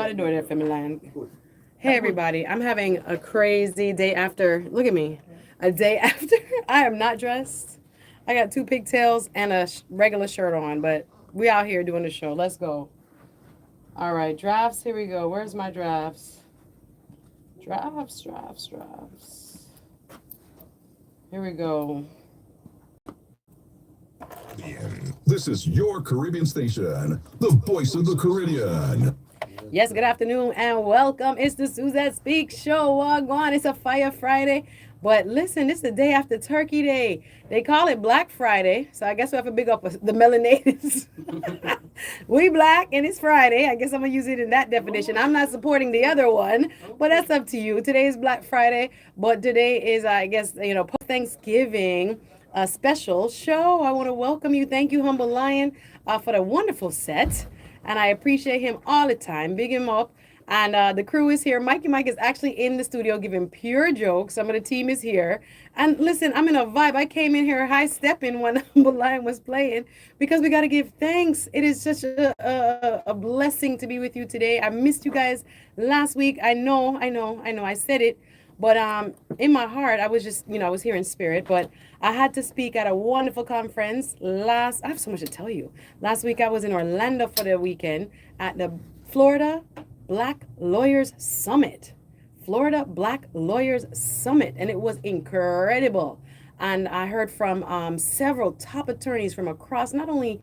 by the door there, family line. Hey, everybody. I'm having a crazy day after. Look at me. A day after. I am not dressed. I got two pigtails and a regular shirt on, but we out here doing the show. Let's go. All right, drafts. Here we go. Where's my drafts? Drafts. Here we go. This is your Caribbean station, the voice of the Caribbean. Yes, good afternoon and welcome. It's the Suzette Speaks show. Wagwan. It's a Fire Friday. But listen, this is the day after Turkey Day. They call it Black Friday. So I guess we have to big up the melanators. We black and it's Friday. I guess I'm going to use it in that definition. I'm not supporting the other one, but that's up to you. Today is Black Friday, but today is, I guess, post-Thanksgiving a special show. I want to welcome you. Thank you, Humble Lion, for the wonderful set. And I appreciate him all the time. Big him up. And the crew is here. Mikey Mike is actually in the studio giving pure jokes. Some of the team is here. And listen, I'm in a vibe. I came in here high stepping when Humble Lion was playing because we got to give thanks. It is such a blessing to be with you today. I missed you guys last week. I know. I said it. But in my heart, I was just, I was here in spirit. But I had to speak at a wonderful conference I have so much to tell you. Last week, I was in Orlando for the weekend at the Florida Black Lawyers Summit. Florida Black Lawyers Summit. And it was incredible. And I heard from several top attorneys from across not only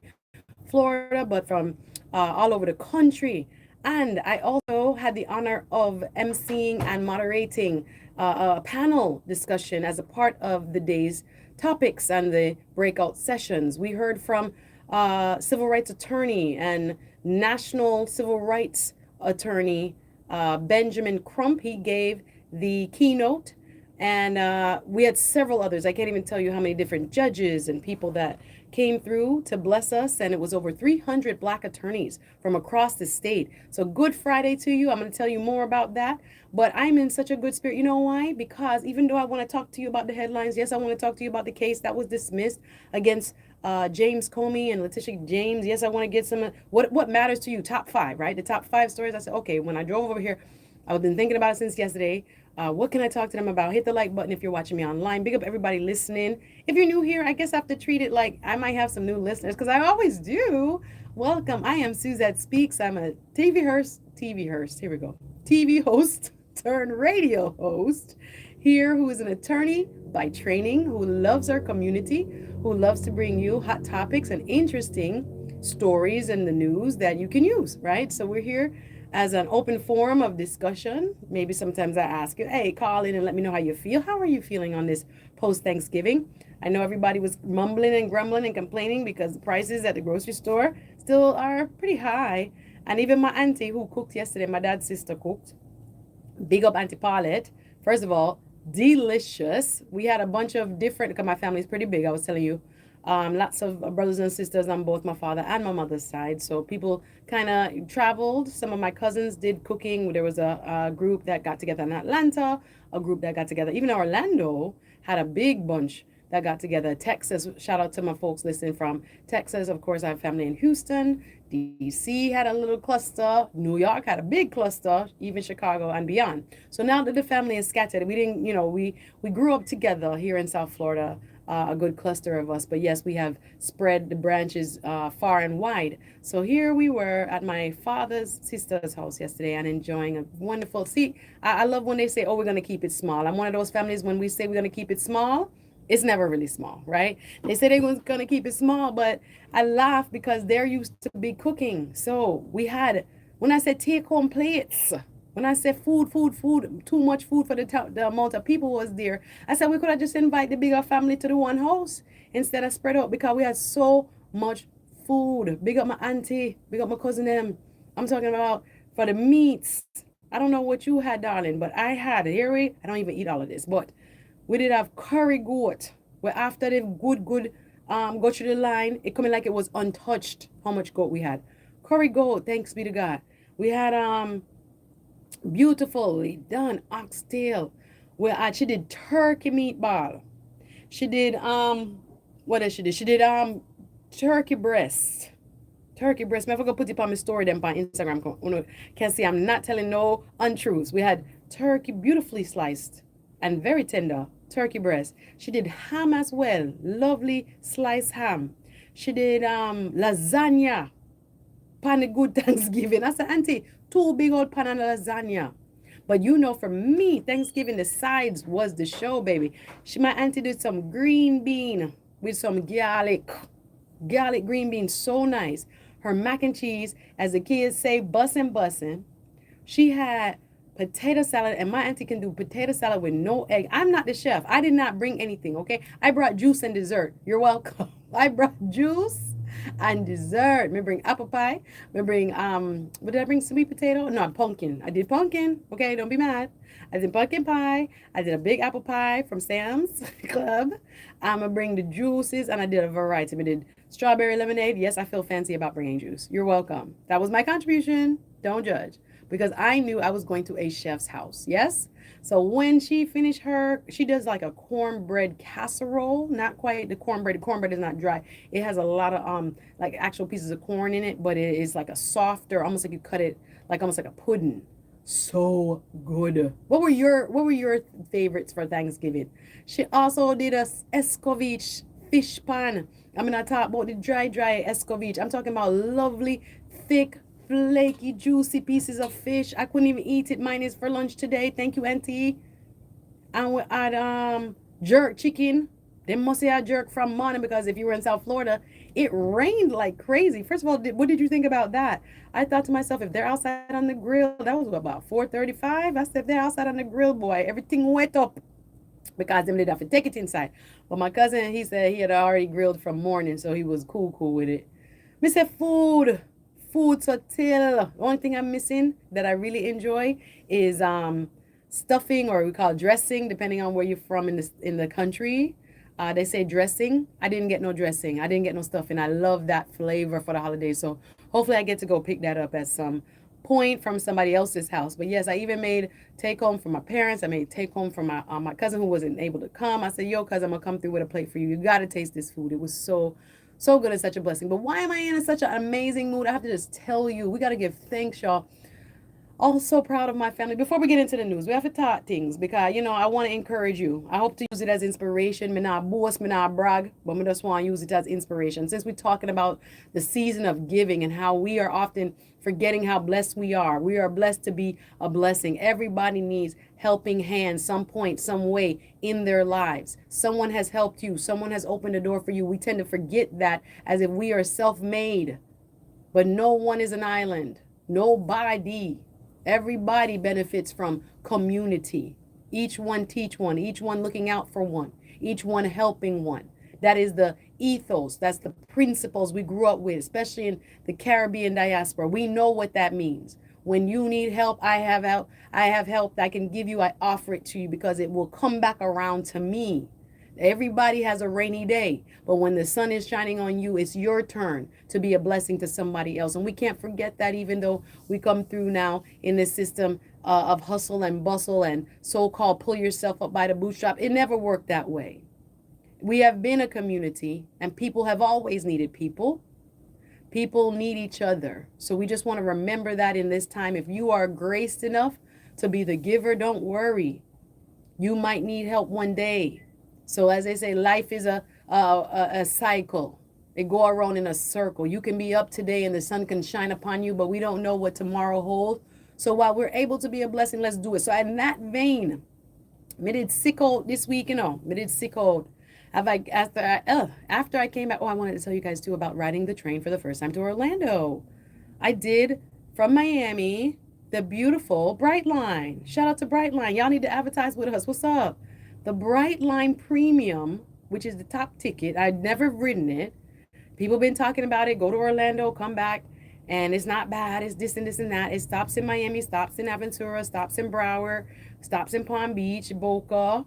Florida, but from all over the country. And I also had the honor of emceeing and moderating a panel discussion as a part of the day's topics and the breakout sessions. We heard from civil rights attorney and national civil rights attorney Benjamin Crump. He gave the keynote. And we had several others. I can't even tell you how many different judges and people that came through to bless us. And it was over 300 Black attorneys from across the state. So good Friday to you. I'm going to tell you more about that. But I'm in such a good spirit. You know why? Because even though I want to talk to you about the headlines, yes, I want to talk to you about the case that was dismissed against James Comey and Letitia James. Yes, I want to get some, what matters to you? Top 5, right? The top 5 stories. I said, okay, when I drove over here, I've been thinking about it since yesterday. What can I talk to them about? Hit the like button if you're watching me online. Big up everybody listening. If you're new here, I guess I have to treat it like I might have some new listeners because I always do. Welcome. I am Suzette Speaks. I'm a TV host. Here we go. TV host turned radio host here who is an attorney by training, who loves our community, who loves to bring you hot topics and interesting stories in the news that you can use, right? So we're here as an open forum of discussion. Maybe sometimes I ask you, hey, call in and let me know how you feel. How are you feeling on this post-Thanksgiving? I know everybody was mumbling and grumbling and complaining because the prices at the grocery store still are pretty high. And even my auntie who cooked yesterday, my dad's sister cooked. Big up Auntie Paulette. First of all, delicious. We had a bunch of different, because my family is pretty big, I was telling you. Lots of brothers and sisters on both my father and my mother's side. So people kind of traveled. Some of my cousins did cooking. There was a group that got together in Atlanta, a group that got together. Even Orlando had a big bunch that got together. Texas, shout out to my folks listening from Texas. Of course, I have family in Houston. DC had a little cluster. New York had a big cluster, even Chicago and beyond. So now that the family is scattered, we didn't, we grew up together here in South Florida. A good cluster of us. But yes, we have spread the branches far and wide. So here we were at my father's sister's house yesterday and enjoying a wonderful, I love when they say, oh, we're going to keep it small. I'm one of those families when we say we're going to keep it small, it's never really small, right? They say they're going to keep it small, but I laugh because they're used to big cooking. So we had, when I said take home plates, when I say food, too much food for the amount of people was there, I said we could have just invite the bigger family to the one house instead of spread out because we had so much food. Big up my auntie, big up my cousin them. I'm talking about for the meats. I don't know what you had, darling, but I had, I don't even eat all of this, but we did have curry goat, where after the good, go through the line, it coming like it was untouched, how much goat we had. Curry goat, thanks be to God. We had, beautifully done oxtail where she did turkey meatball. She did what else she did turkey breast. Turkey breast. Me I forgot put it on my story them on Instagram. Can see I'm not telling no untruths. We had turkey beautifully sliced and very tender turkey breast. She did ham as well. Lovely sliced ham. She did lasagna. Pan a good Thanksgiving. I said, Auntie, two big old pan of lasagna. But you know, for me, Thanksgiving, the sides was the show, baby. My auntie did some green bean with some garlic green bean, so nice. Her mac and cheese, as the kids say, bussin' bussin'. She had potato salad, and my auntie can do potato salad with no egg. I'm not the chef. I did not bring anything, okay? I brought juice and dessert. You're welcome. I brought juice and dessert. Me bring apple pie. Me bring what did I bring? Sweet potato? No, pumpkin. I did pumpkin. Okay, don't be mad. I did pumpkin pie. I did a big apple pie from Sam's Club. I'm gonna bring the juices, and I did a variety. I did strawberry lemonade. Yes, I feel fancy about bringing juice. You're welcome. That was my contribution. Don't judge, because I knew I was going to a chef's house. Yes. So when she finished she does like a cornbread casserole. Not quite the cornbread. The cornbread is not dry. It has a lot of like actual pieces of corn in it, but it is like a softer, almost like you cut it like almost like a pudding. So good. What were your favorites for Thanksgiving? She also did a escovitch fish pan. I'm gonna talk about the dry escovitch. I'm talking about lovely, thick, flaky, juicy pieces of fish. I couldn't even eat it. Mine is for lunch today. Thank you, Auntie. And we had jerk chicken. They must have jerk from morning, because if you were in South Florida, it rained like crazy. First of all, what did you think about that? I thought to myself, if they're outside on the grill, that was about 4:35. I said, if they're outside on the grill, boy, everything wet up, because them did have to take it inside. But my cousin, he said he had already grilled from morning, so he was cool with it. Me say food so till. One thing I'm missing that I really enjoy is stuffing, or we call dressing, depending on where you're from in the country. They say dressing. I didn't get no dressing. I didn't get no stuffing. I love that flavor for the holidays. So hopefully I get to go pick that up at some point from somebody else's house. But yes, I even made take home from my parents. I made take home from my cousin who wasn't able to come. I said, yo, cousin, I'm gonna come through with a plate for you. You gotta taste this food. It was so good and such a blessing. But why am I in such an amazing mood? I have to just tell you, we gotta give thanks, y'all. Also proud of my family. Before we get into the news, we have to talk things, because I want to encourage you. I hope to use it as inspiration. Me not boast, me not brag, but me just want to use it as inspiration. Since we're talking about the season of giving and how we are often forgetting how blessed we are. We are blessed to be a blessing. Everybody needs helping hands, some point, some way in their lives. Someone has helped you. Someone has opened a door for you. We tend to forget that as if we are self-made, but no one is an island. Nobody. Everybody benefits from community. Each one teach one, each one looking out for one, each one helping one. That is the ethos, that's the principles we grew up with, especially in the Caribbean diaspora. We know what that means. When you need help, I have help. I have help I can give you. I offer it to you, because it will come back around to me. Everybody has a rainy day, but when the sun is shining on you, it's your turn to be a blessing to somebody else. And we can't forget that, even though we come through now in this system of hustle and bustle and so-called pull yourself up by the bootstrap. It never worked that way. We have been a community, and people have always needed people. People need each other. So we just want to remember that in this time. If you are graced enough to be the giver, don't worry. You might need help one day. So as they say, life is a cycle. They go around in a circle. You can be up today and the sun can shine upon you, but we don't know what tomorrow holds. So while we're able to be a blessing, let's do it. So in that vein, me did sick out this week, me did sick out. After I came back, I wanted to tell you guys too about riding the train for the first time to Orlando. I did, from Miami, the beautiful Bright Line. Shout out to Bright Line. Y'all need to advertise with us. What's up? The Bright Line Premium, which is the top ticket. I'd never ridden it. People been talking about it. Go to Orlando, come back, and it's not bad. It's this and this and that. It stops in Miami, stops in Aventura, stops in Broward, stops in Palm Beach, Boca,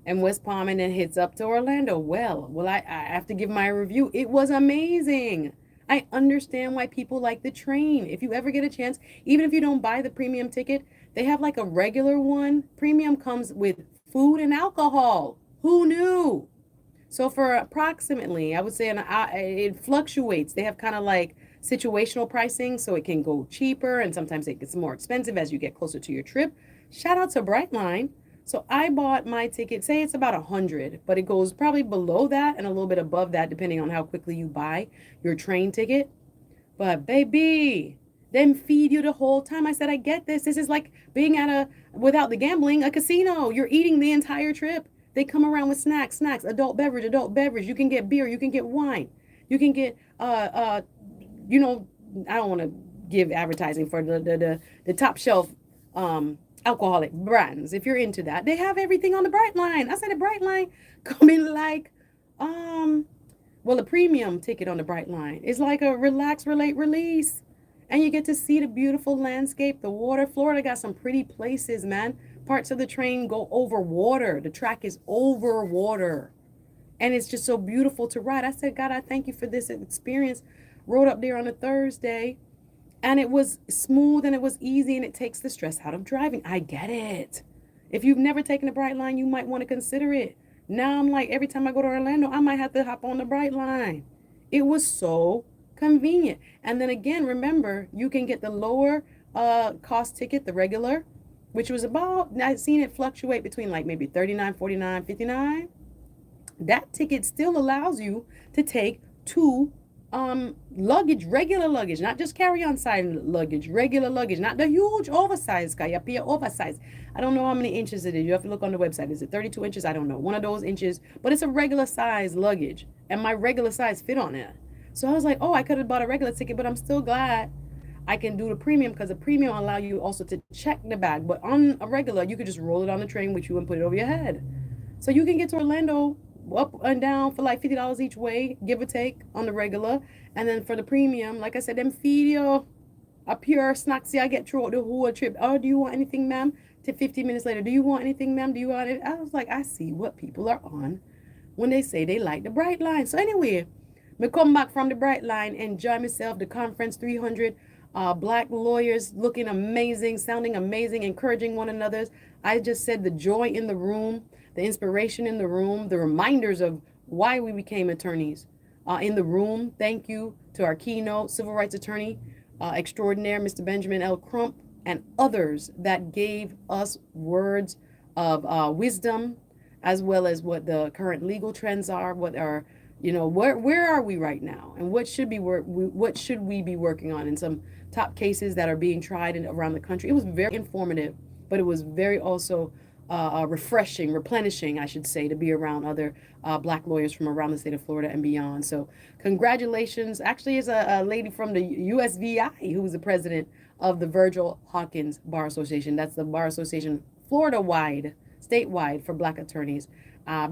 and West Palm, and then hits up to Orlando. Well, I have to give my review. It was amazing. I understand why people like the train. If you ever get a chance, even if you don't buy the premium ticket, they have like a regular one. Premium comes with food and alcohol. Who knew? So for approximately, I would say it fluctuates. They have kind of like situational pricing, so it can go cheaper and sometimes it gets more expensive as you get closer to your trip. Shout out to Brightline. So I bought my ticket, say it's about 100, but it goes probably below that and a little bit above that depending on how quickly you buy your train ticket. But baby, them feed you the whole time. I said, I get this. This is like being at a, without the gambling, a casino. You're eating the entire trip. They come around with snacks, adult beverage, adult beverage. You can get beer, you can get wine, you can get you know, I don't want to give advertising for the top shelf alcoholic brands. If you're into that, they have everything on the Bright Line. I said the Bright Line coming like um well, a premium ticket on the Bright Line is like a relax, relate, release. And you get to see the beautiful landscape, the water. Florida got some pretty places, man. Parts of the train go over water. The track is over water. And it's just so beautiful to ride. I said, God, I thank you for this experience. Rode up there on a Thursday, and it was smooth and it was easy, and it takes the stress out of driving. I get it. If you've never taken a Bright Line, you might want to consider it. Now I'm like, every time I go to Orlando, I might have to hop on the Bright Line. It was so convenient. And then again, remember, you can get the lower cost ticket, the regular, which was about, I've seen it fluctuate between like maybe 39, 49, 59. That ticket still allows you to take two luggage, regular luggage, not just carry-on size luggage, regular luggage, not the huge oversized guy. You pay oversized. I don't know how many inches it is. You have to look on the website. Is it 32 inches? I don't know. One of those inches, but it's a regular size luggage, and my regular size fit on it. So I was like, oh, I could have bought a regular ticket, but I'm still glad I can do the premium, because the premium allow you also to check the bag. But on a regular, you could just roll it on the train with you and put it over your head. So you can get to Orlando up and down for like $50 each way, give or take, on the regular. And then for the premium, like I said, them feed you a pure snack. See, I get throughout the whole trip. Oh, do you want anything, ma'am? To 15 minutes later, do you want anything, ma'am? Do you want it? I was like, I see what people are on when they say they like the Bright Line. So anyway, me come back from the Bright Line, enjoy myself, the conference, 300 black lawyers looking amazing, sounding amazing, encouraging one another. I just said the joy in the room, the inspiration in the room, the reminders of why we became attorneys in the room. Thank you to our keynote civil rights attorney extraordinaire, Mr. Benjamin L. Crump, and others that gave us words of wisdom, as well as what the current legal trends are, what are, you know, where are we right now, and what should we be working on in some top cases that are being tried around the country. It was very informative, but it was very also refreshing, replenishing, I should say, to be around other black lawyers from around the state of Florida and beyond. So congratulations. Actually, is a lady from the USVI who's the president of the Virgil Hawkins Bar Association. That's the bar association Florida-wide, statewide, for black attorneys.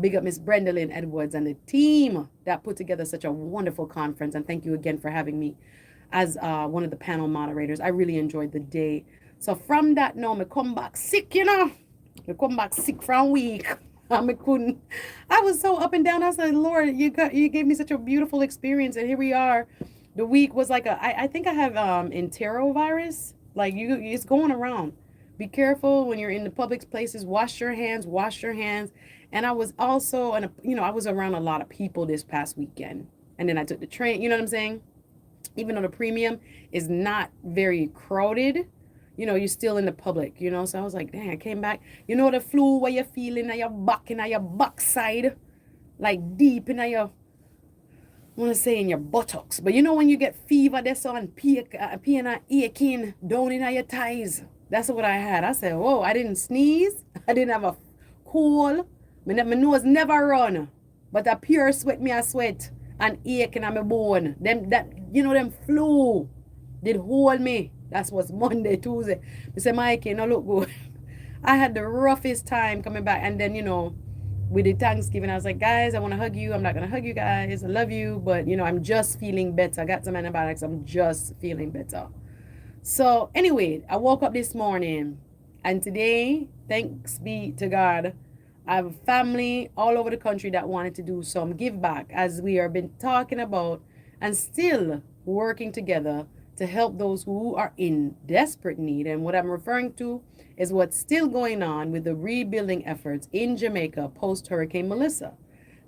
Big up Miss Brenda Lynn Edwards and the team that put together such a wonderful conference. And thank you again for having me as one of the panel moderators. I really enjoyed the day. So from that, now I come back sick, you know. I come back sick from week. I couldn't. I was so up and down. I said, Lord, you gave me such a beautiful experience, and here we are. The week was like I think I have enterovirus. Like it's going around. Be careful when you're in the public places. Wash your hands. Wash your hands. And I was also, I was around a lot of people this past weekend, and then I took the train. You know what I'm saying? Even though the premium is not very crowded, you're still in the public, So I was like, dang, I came back. You know the flu where you're feeling at your back and at your backside, like deep in your, I want to say in your buttocks. But when you get fever, that's on pain and aching down in your thighs. That's what I had. I said, whoa, I didn't sneeze. I didn't have a cold. My nose never run. But a pure sweat, me I sweat. And aching on my bone. Them flu did hold me. That's what's Monday, Tuesday. I said, Mikey, you look good. I had the roughest time coming back. And then, with the Thanksgiving, I was like, guys, I want to hug you. I'm not going to hug you guys. I love you. But, I'm just feeling better. I got some antibiotics. I'm just feeling better. So, anyway, I woke up this morning. And today, thanks be to God, I have a family all over the country that wanted to do some give back, as we have been talking about and still working together to help those who are in desperate need. And what I'm referring to is what's still going on with the rebuilding efforts in Jamaica post Hurricane Melissa.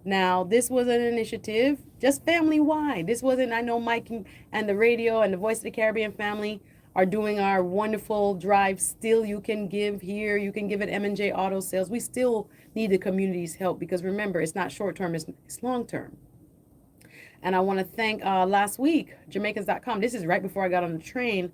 Now, this was an initiative just family wide. This wasn't, I know Mike and the radio and the Voice of the Caribbean family are doing our wonderful drive. Still, you can give here, you can give at M&J Auto Sales. We still need the community's help because remember, it's not short term, it's long term. And I want to thank last week, Jamaicans.com. This is right before I got on the train.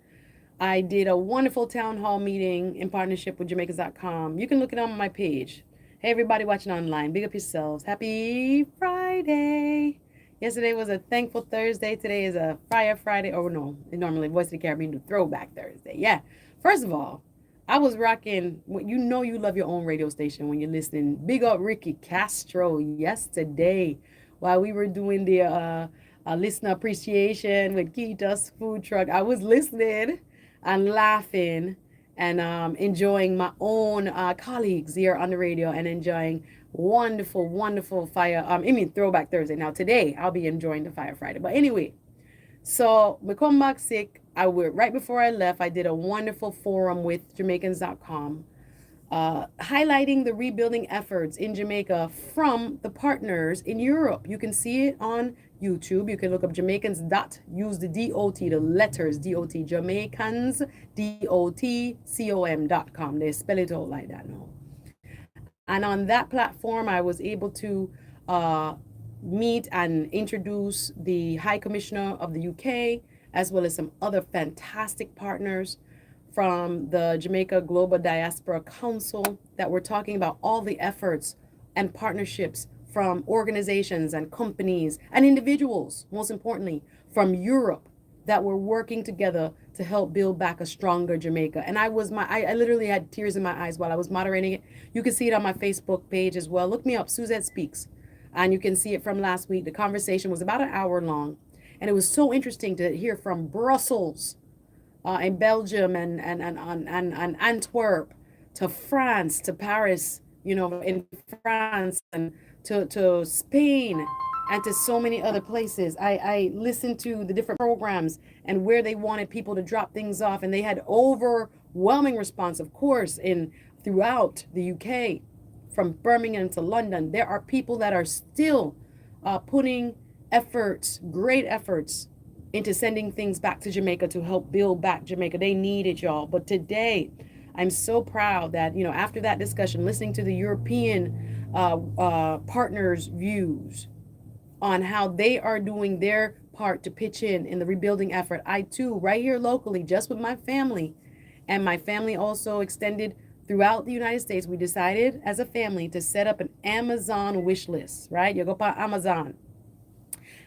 I did a wonderful town hall meeting in partnership with Jamaicans.com. You can look it on my page. Hey, everybody watching online, big up yourselves. Happy Friday. Yesterday was a thankful Thursday. Today is a Fire Friday. Oh, no, normally Voice of the Caribbean do Throwback Thursday. Yeah. First of all, I was rocking, you know you love your own radio station when you're listening. Big up Ricky Castro yesterday while we were doing the listener appreciation with Kita's food truck. I was listening and laughing and enjoying my own colleagues here on the radio and enjoying wonderful, wonderful Throwback Thursday. Now today I'll be enjoying the Fire Friday. But anyway, so we come back sick. Right before I left, I did a wonderful forum with Jamaicans.com highlighting the rebuilding efforts in Jamaica from the partners in Europe. You can see it on YouTube. You can look up Jamaicans dot, use the DOT, the letters DOT, Jamaicans, DOTCOM.com. They spell it out like that now. And on that platform, I was able to meet and introduce the High Commissioner of the UK, as well as some other fantastic partners from the Jamaica Global Diaspora Council that were talking about all the efforts and partnerships from organizations and companies and individuals, most importantly, from Europe that were working together to help build back a stronger Jamaica. And I literally had tears in my eyes while I was moderating it. You can see it on my Facebook page as well. Look me up, Suzette Speaks. And you can see it from last week. The conversation was about an hour long. And it was so interesting to hear from Brussels, in Belgium and Antwerp, to France, to Paris, in France, and to Spain, and to so many other places. I listened to the different programs and where they wanted people to drop things off, and they had overwhelming response, of course, throughout the UK, from Birmingham to London. There are people that are still putting efforts, great efforts, into sending things back to Jamaica to help build back Jamaica. They need it, y'all. But today, I'm so proud that, after that discussion, listening to the European partners' views on how they are doing their part to pitch in the rebuilding effort. I too, right here locally, just with my family, and my family also extended throughout the United States, we decided as a family to set up an Amazon wish list, right? You go to Amazon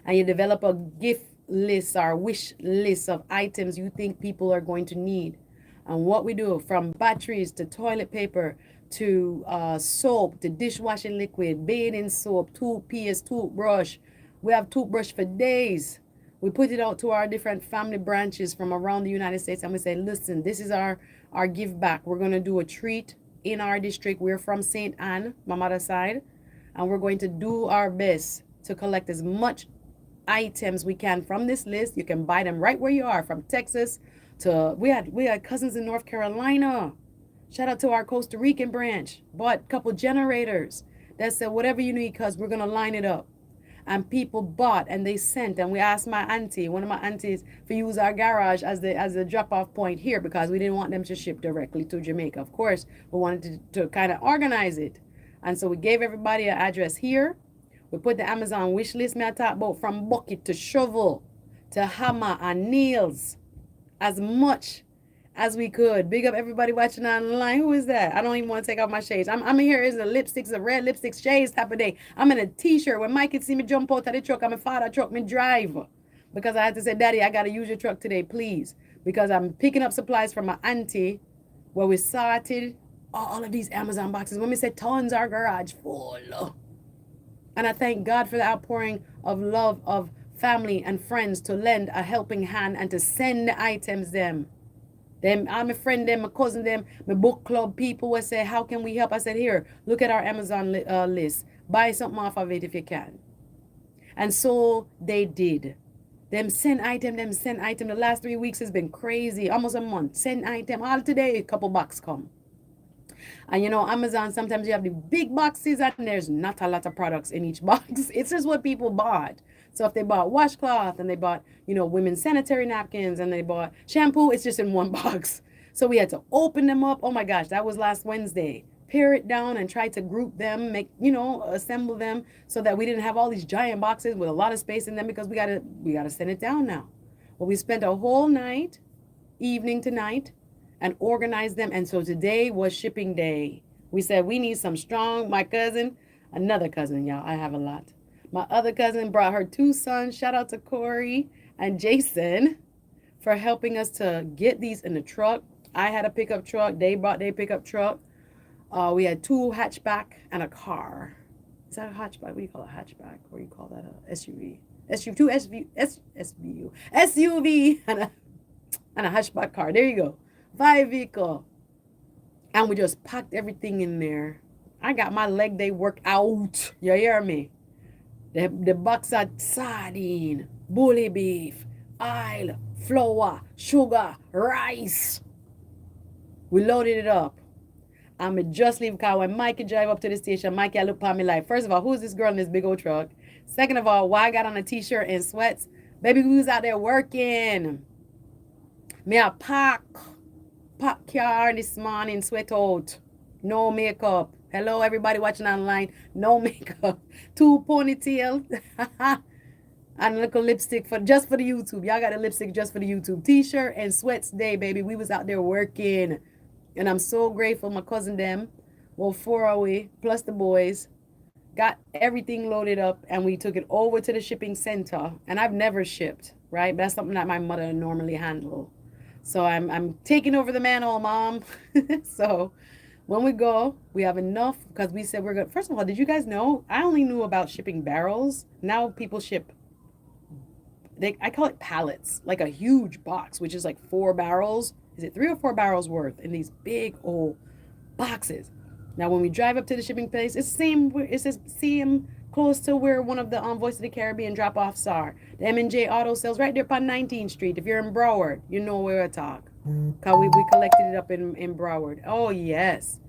and you develop a gift list or wish list of items you think people are going to need. And what we do, from batteries to toilet paper to soap to dishwashing liquid, bathing soap, toothpaste, toothbrush. We have toothbrush for days. We put it out to our different family branches from around the United States, and we say, listen, this is our give back. We're going to do a treat in our district. We're from St. Anne, my mother's side, and we're going to do our best to collect as much items we can from this list. You can buy them right where you are, from Texas to we had cousins in North Carolina. Shout out to our Costa Rican branch. Bought a couple generators that said, whatever you need, cuz we're gonna line it up. And people bought and they sent, and we asked one of my aunties, to use our garage as the drop-off point here, because we didn't want them to ship directly to Jamaica. Of course, we wanted to kind of organize it. And so we gave everybody an address here. We put the Amazon wish list me I talk about, from bucket to shovel to hammer and nails, as much as we could. Big up everybody watching online. Who is that? I don't even want to take off my shades. I'm here in the lipsticks, the red lipstick shades type of day. I'm in a t-shirt. When Mike could see me jump out of the truck, I'm a father truck me drive, because I had to say, Daddy, I got to use your truck today, please, because I'm picking up supplies from my auntie where we sorted all of these Amazon boxes. When we said tons, our garage full. And I thank God for the outpouring of love of family and friends to lend a helping hand and to send the items them. I'm a friend them, my cousin them, my book club people will say, how can we help? I said, here, look at our Amazon list. Buy something off of it if you can. And so they did. Them send item. The last 3 weeks has been crazy. Almost a month. Send item. All today, a couple bucks come. And Amazon, sometimes you have the big boxes and there's not a lot of products in each box. It's just what people bought. So if they bought washcloth and they bought, women's sanitary napkins and they bought shampoo, it's just in one box. So we had to open them up. Oh my gosh, that was last Wednesday. Pare it down and try to group them, assemble them so that we didn't have all these giant boxes with a lot of space in them because we gotta send it down now. Well, we spent a whole night, evening to night, and organized them. And so today was shipping day. We said we need some strong. My cousin, another cousin, y'all, I have a lot. My other cousin brought her two sons. Shout out to Corey and Jason for helping us to get these in the truck. I had a pickup truck. They brought their pickup truck. We had two hatchback and a car. Is that a hatchback? What do you call a hatchback? What do you call that? A SUV. SUV, two SUV and a hatchback car. There you go. 5 vehicle. And we just packed everything in there. I got my leg day work out. You hear me? The box had sardine, bully beef, oil, flour, sugar, rice. We loaded it up. I'ma just leave car. When Mikey drive up to the station, Mikey I look at me like, first of all, who's this girl in this big old truck? Second of all, why I got on a t-shirt and sweats? Baby, we was out there working. Me a pack car this morning, sweat out. No makeup. Hello, everybody watching online. No makeup. 2 ponytail. And a little lipstick just for the YouTube. Y'all got a lipstick just for the YouTube. T-shirt and sweats day, baby. We was out there working. And I'm so grateful. My cousin them, well, 4 away, plus the boys, got everything loaded up and we took it over to the shipping center. And I've never shipped, right? That's something that my mother normally handle. So I'm taking over the manhole, Mom. So when we go, we have enough because we said we're good. First of all, did you guys know? I only knew about shipping barrels. Now people ship, I call it pallets, like a huge box, which is like 4 barrels. Is it 3 or 4 barrels worth in these big old boxes? Now, when we drive up to the shipping place, it's the same close to where one of the Voice of the Caribbean drop-offs are. The M&J Auto Sales right there on 19th Street. If you're in Broward, you know where I talk. Because we collected it up in Broward. Oh, yes.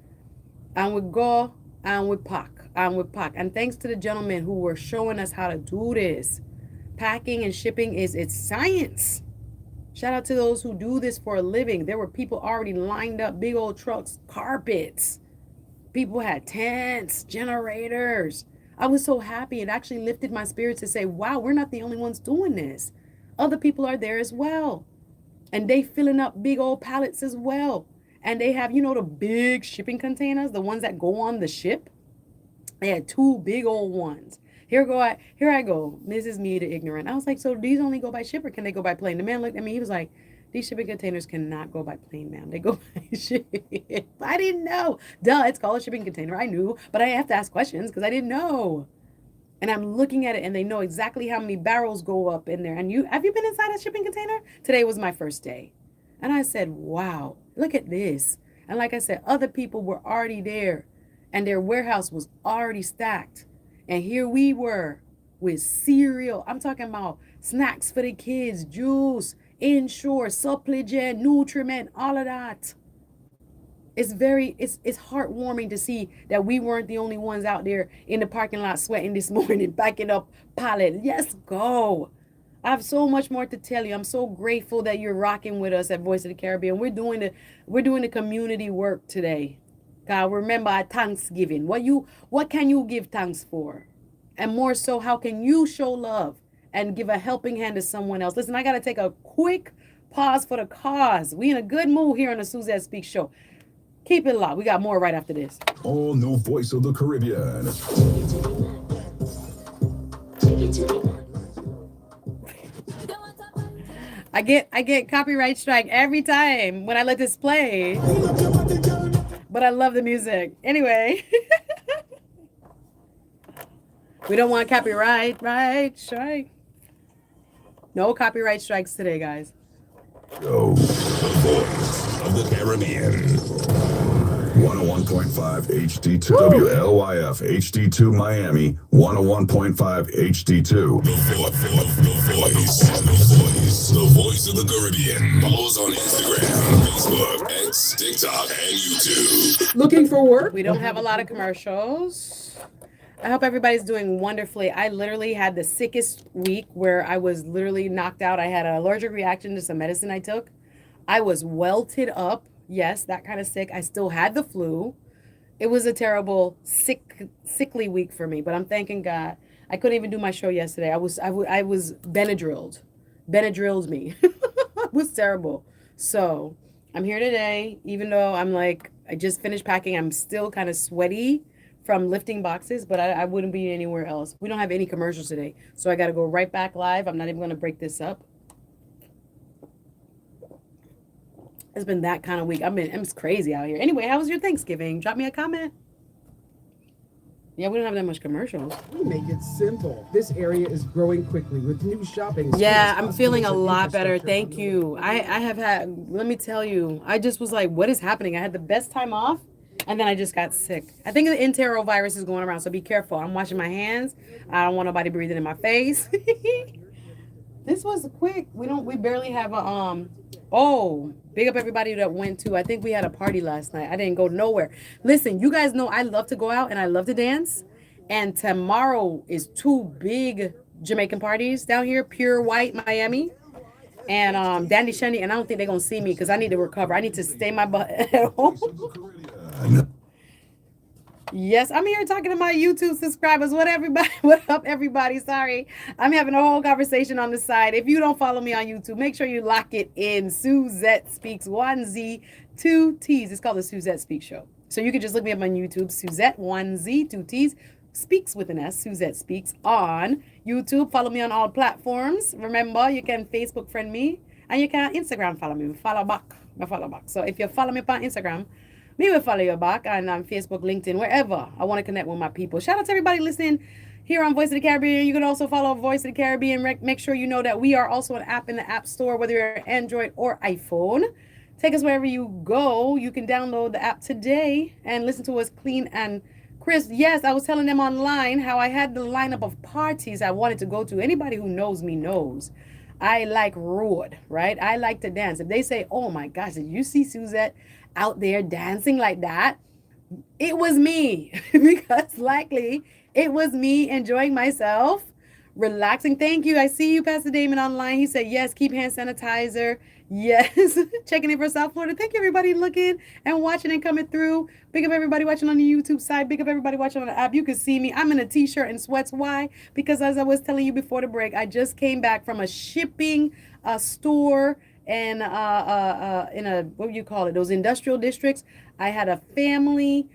And we go and we pack and we pack. And thanks to the gentlemen who were showing us how to do this. Packing and shipping it's science. Shout out to those who do this for a living. There were people already lined up, big old trucks, carpets. People had tents, generators. I was so happy. It actually lifted my spirits to say, wow, we're not the only ones doing this. Other people are there as well. And they filling up big old pallets as well. And they have, the big shipping containers, the ones that go on the ship. They had 2 big old ones. Here I go. This is me, the ignorant. I was like, so these only go by ship or can they go by plane? The man looked at me. He was like, these shipping containers cannot go by plane, ma'am. They go by ship. I didn't know. Duh, it's called a shipping container. I knew, but I have to ask questions because I didn't know. And I'm looking at it and they know exactly how many barrels go up in there. And have you been inside a shipping container? Today was my first day. And I said, wow, look at this. And like I said, other people were already there and their warehouse was already stacked. And here we were with cereal. I'm talking about snacks for the kids, juice, Ensure, supplement, nutriment, all of that. It's heartwarming to see that we weren't the only ones out there in the parking lot sweating this morning, backing up pallet. Yes, go. I have so much more to tell you. I'm so grateful that you're rocking with us at Voice of the Caribbean. We're doing the community work today. God, remember our Thanksgiving. What can you give thanks for? And more so, how can you show love and give a helping hand to someone else? Listen, I got to take a quick pause for the cause. We in a good mood here on the Suzette Speaks show. Keep it locked. We got more right after this. All new Voice of the Caribbean. I get copyright strike every time when I let this play. But I love the music. Anyway. We don't want copyright strike. No copyright strikes today, guys. Yo, the Voice of the Caribbean. 101.5 HD2 WLYF HD2 Miami 101.5 HD2 the voice of the Caribbean. Follow us on Instagram, Facebook, and Facebooks, TikTok, and YouTube. Looking for work? We don't have a lot of commercials. I hope everybody's doing wonderfully. I literally had the sickest week where I was literally knocked out. I had an allergic reaction to some medicine I took. I was welted up. Yes, that kind of sick. I still had the flu. It was a terrible, sickly week for me, but I'm thanking God. I couldn't even do my show yesterday. I was Benadrylled. Benadrylled me. It was terrible. So I'm here today, even though I'm like, I just finished packing. I'm still kind of sweaty from lifting boxes, but I wouldn't be anywhere else. We don't have any commercials today, so I got to go right back live. I'm not even going to break this up. It's been that kind of week. I'm crazy out here. Anyway, how was your Thanksgiving? Drop me a comment. Yeah, we don't have that much commercials. We make it simple. This area is growing quickly with new shopping. Yeah, I'm feeling a lot better. Thank you. I have had, let me tell you, I just was like, what is happening? I had the best time off, and then I just got sick. I think the enterovirus is going around, so be careful. I'm washing my hands. I don't want nobody breathing in my face. This was quick. We barely have a big up everybody that went to. I think we had a party last night. I didn't go nowhere. Listen, you guys know I love to go out and I love to dance. And tomorrow is two big Jamaican parties down here, Pure White Miami and Dandy Shandy. And I don't think they're gonna see me because I need to recover. I need to stay my butt at home. Yes, I'm here talking to my YouTube subscribers. What up, everybody? Sorry. I'm having a whole conversation on the side. If you don't follow me on YouTube, make sure you lock it in. Suzette Speaks, 1Z, 2 T's. It's called the Suzette Speaks Show. So you can just look me up on YouTube, Suzette, 1Z, 2 T's, Speaks with an S, Suzette Speaks on YouTube. Follow me on all platforms. Remember, you can Facebook friend me and you can Instagram follow me. Follow back. So if you follow me on Instagram, me will follow you back and on Facebook, LinkedIn, wherever I want to connect with my people. Shout out to everybody listening here on Voice of the Caribbean. You can also follow Voice of the Caribbean. Make sure you know that we are also an app in the App Store, whether you're Android or iPhone. Take us wherever you go. You can download the app today and listen to us clean and crisp. Yes, I was telling them online how I had the lineup of parties I wanted to go to. Anybody who knows me knows I like road, right? I like to dance. If they say, oh my gosh, did you see Suzette out there dancing like that? It was me. Because likely it was me enjoying myself, relaxing. Thank you. I see you, Pastor Damon, online. He said, yes, keep hand sanitizer. Yes. Checking in for South Florida. Thank you, everybody looking and watching and coming through. Big up everybody watching on the YouTube side. Big up everybody watching on the app. You can see me. I'm in a t-shirt and sweats. Why? Because as I was telling you before the break, I just came back from a shipping store and in a, what do you call it, those industrial districts. I had a family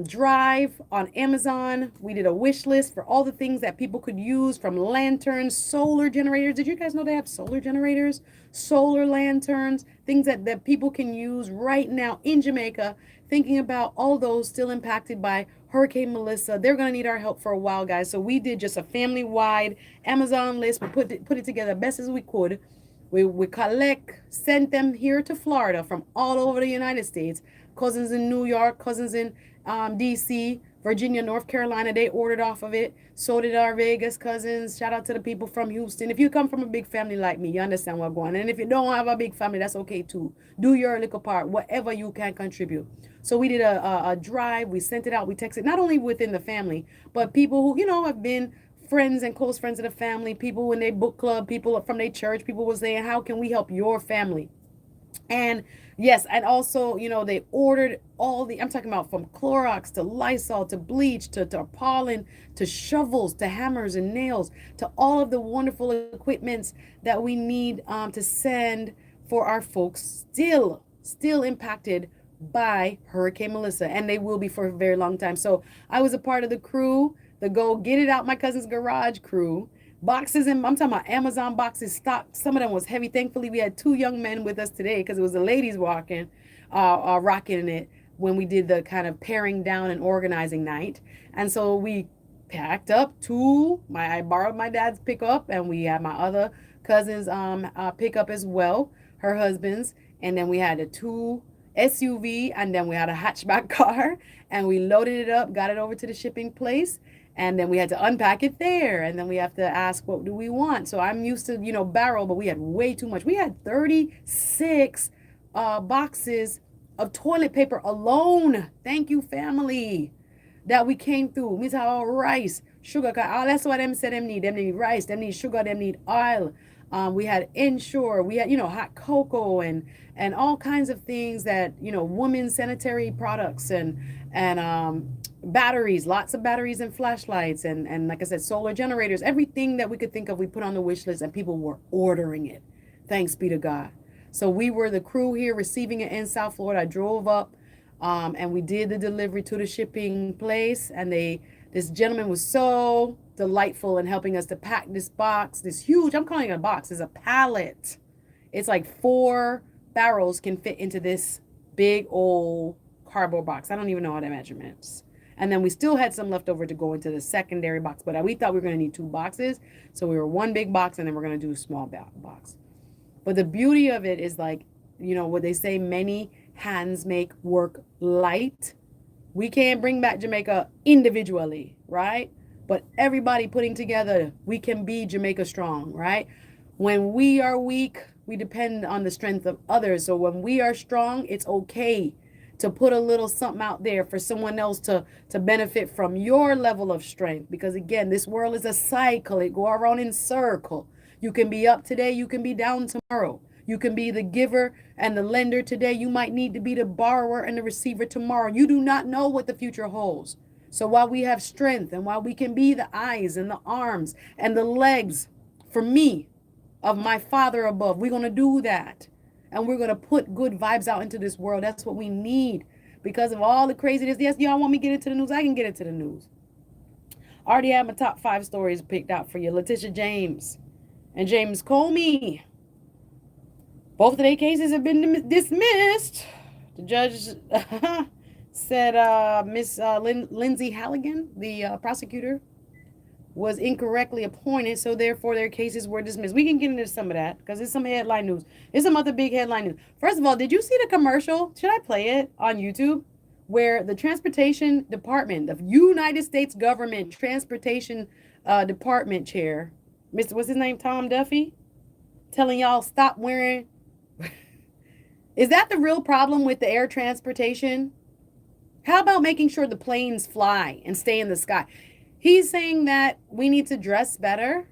drive on Amazon. We did a wish list for all the things that people could use, from lanterns, solar generators. Did you guys know they have solar generators, solar lanterns, things that people can use right now in Jamaica? Thinking about all those still impacted by Hurricane Melissa. They're going to need our help for a while, guys. So we did just a family-wide Amazon list. We put it together best as we could. We collect, sent them here to Florida from all over the United States. Cousins in New York, cousins in DC, Virginia, North Carolina. They ordered off of it. So did our Vegas cousins. Shout out to the people from Houston. If you come from a big family like me, you understand what's going on. And if you don't have a big family, that's okay too. Do your little part, whatever you can contribute. So we did a drive. We sent it out. We texted not only within the family, but people who, have been friends and close friends of the family, people in their book club, people from their church, people were saying, how can we help your family? And yes, and also, they ordered I'm talking about from Clorox to Lysol to bleach to tarpaulin to shovels to hammers and nails to all of the wonderful equipments that we need to send for our folks still impacted by Hurricane Melissa, and they will be for a very long time. So I was a part of the crew, the Go Get It Out My Cousin's Garage crew. Boxes, and I'm talking about Amazon boxes stocked. Some of them was heavy. Thankfully, we had 2 young men with us today because it was the ladies rocking it when we did the kind of paring down and organizing night. And so we packed up I borrowed my dad's pickup, and we had my other cousin's pickup as well, her husband's. And then we had a 2 SUV, and then we had a hatchback car, and we loaded it up, got it over to the shipping place. And then we had to unpack it there. And then we have to ask, what do we want? So I'm used to, barrel, but we had way too much. We had 36 boxes of toilet paper alone. Thank you, family, that we came through. We have all rice, sugar, all that's what them said them need. Them need rice, them need sugar, them need oil. We had Ensure, we had, hot cocoa and all kinds of things that, women's sanitary products and batteries, lots of batteries and flashlights and like I said, solar generators, everything that we could think of, we put on the wish list and people were ordering it. Thanks be to God. So we were the crew here receiving it in South Florida. I drove up and we did the delivery to the shipping place. And this gentleman was so delightful in helping us to pack this box, this huge, I'm calling it a box, it's a pallet. It's like 4 barrels can fit into this big old cardboard box. I don't even know how that measurements. And then we still had some left over to go into the secondary box, but we thought we were going to need 2 boxes. So we were one big box and then we're going to do a small box. But the beauty of it is like, what they say, many hands make work light. We can't bring back Jamaica individually, right? But everybody putting together, we can be Jamaica strong, right? When we are weak, we depend on the strength of others. So when we are strong, it's okay to put a little something out there for someone else to benefit from your level of strength. Because again, this world is a cycle. It go around in circle. You can be up today, you can be down tomorrow. You can be the giver and the lender today. You might need to be the borrower and the receiver tomorrow. You do not know what the future holds. So while we have strength and while we can be the eyes and the arms and the legs, for me, of my Father above, we're going to do that. And we're going to put good vibes out into this world. That's what we need because of all the craziness. Yes, y'all want me to get into the news? I can get into the news. I already have my top 5 stories picked out for you. Letitia James and James Comey. Both of their cases have been dismissed. The judge said Miss Lindsay Halligan, the prosecutor, was incorrectly appointed, so therefore their cases were dismissed. We can get into some of that because there's some headline news. There's some other big headline news. First of all, did you see the commercial? Should I play it on YouTube? Where the Transportation Department, the United States Government Transportation Department chair, Mr. What's his name, Tom Duffy, telling y'all stop wearing. Is that the real problem with the air transportation? How about making sure the planes fly and stay in the sky? He's saying that we need to dress better.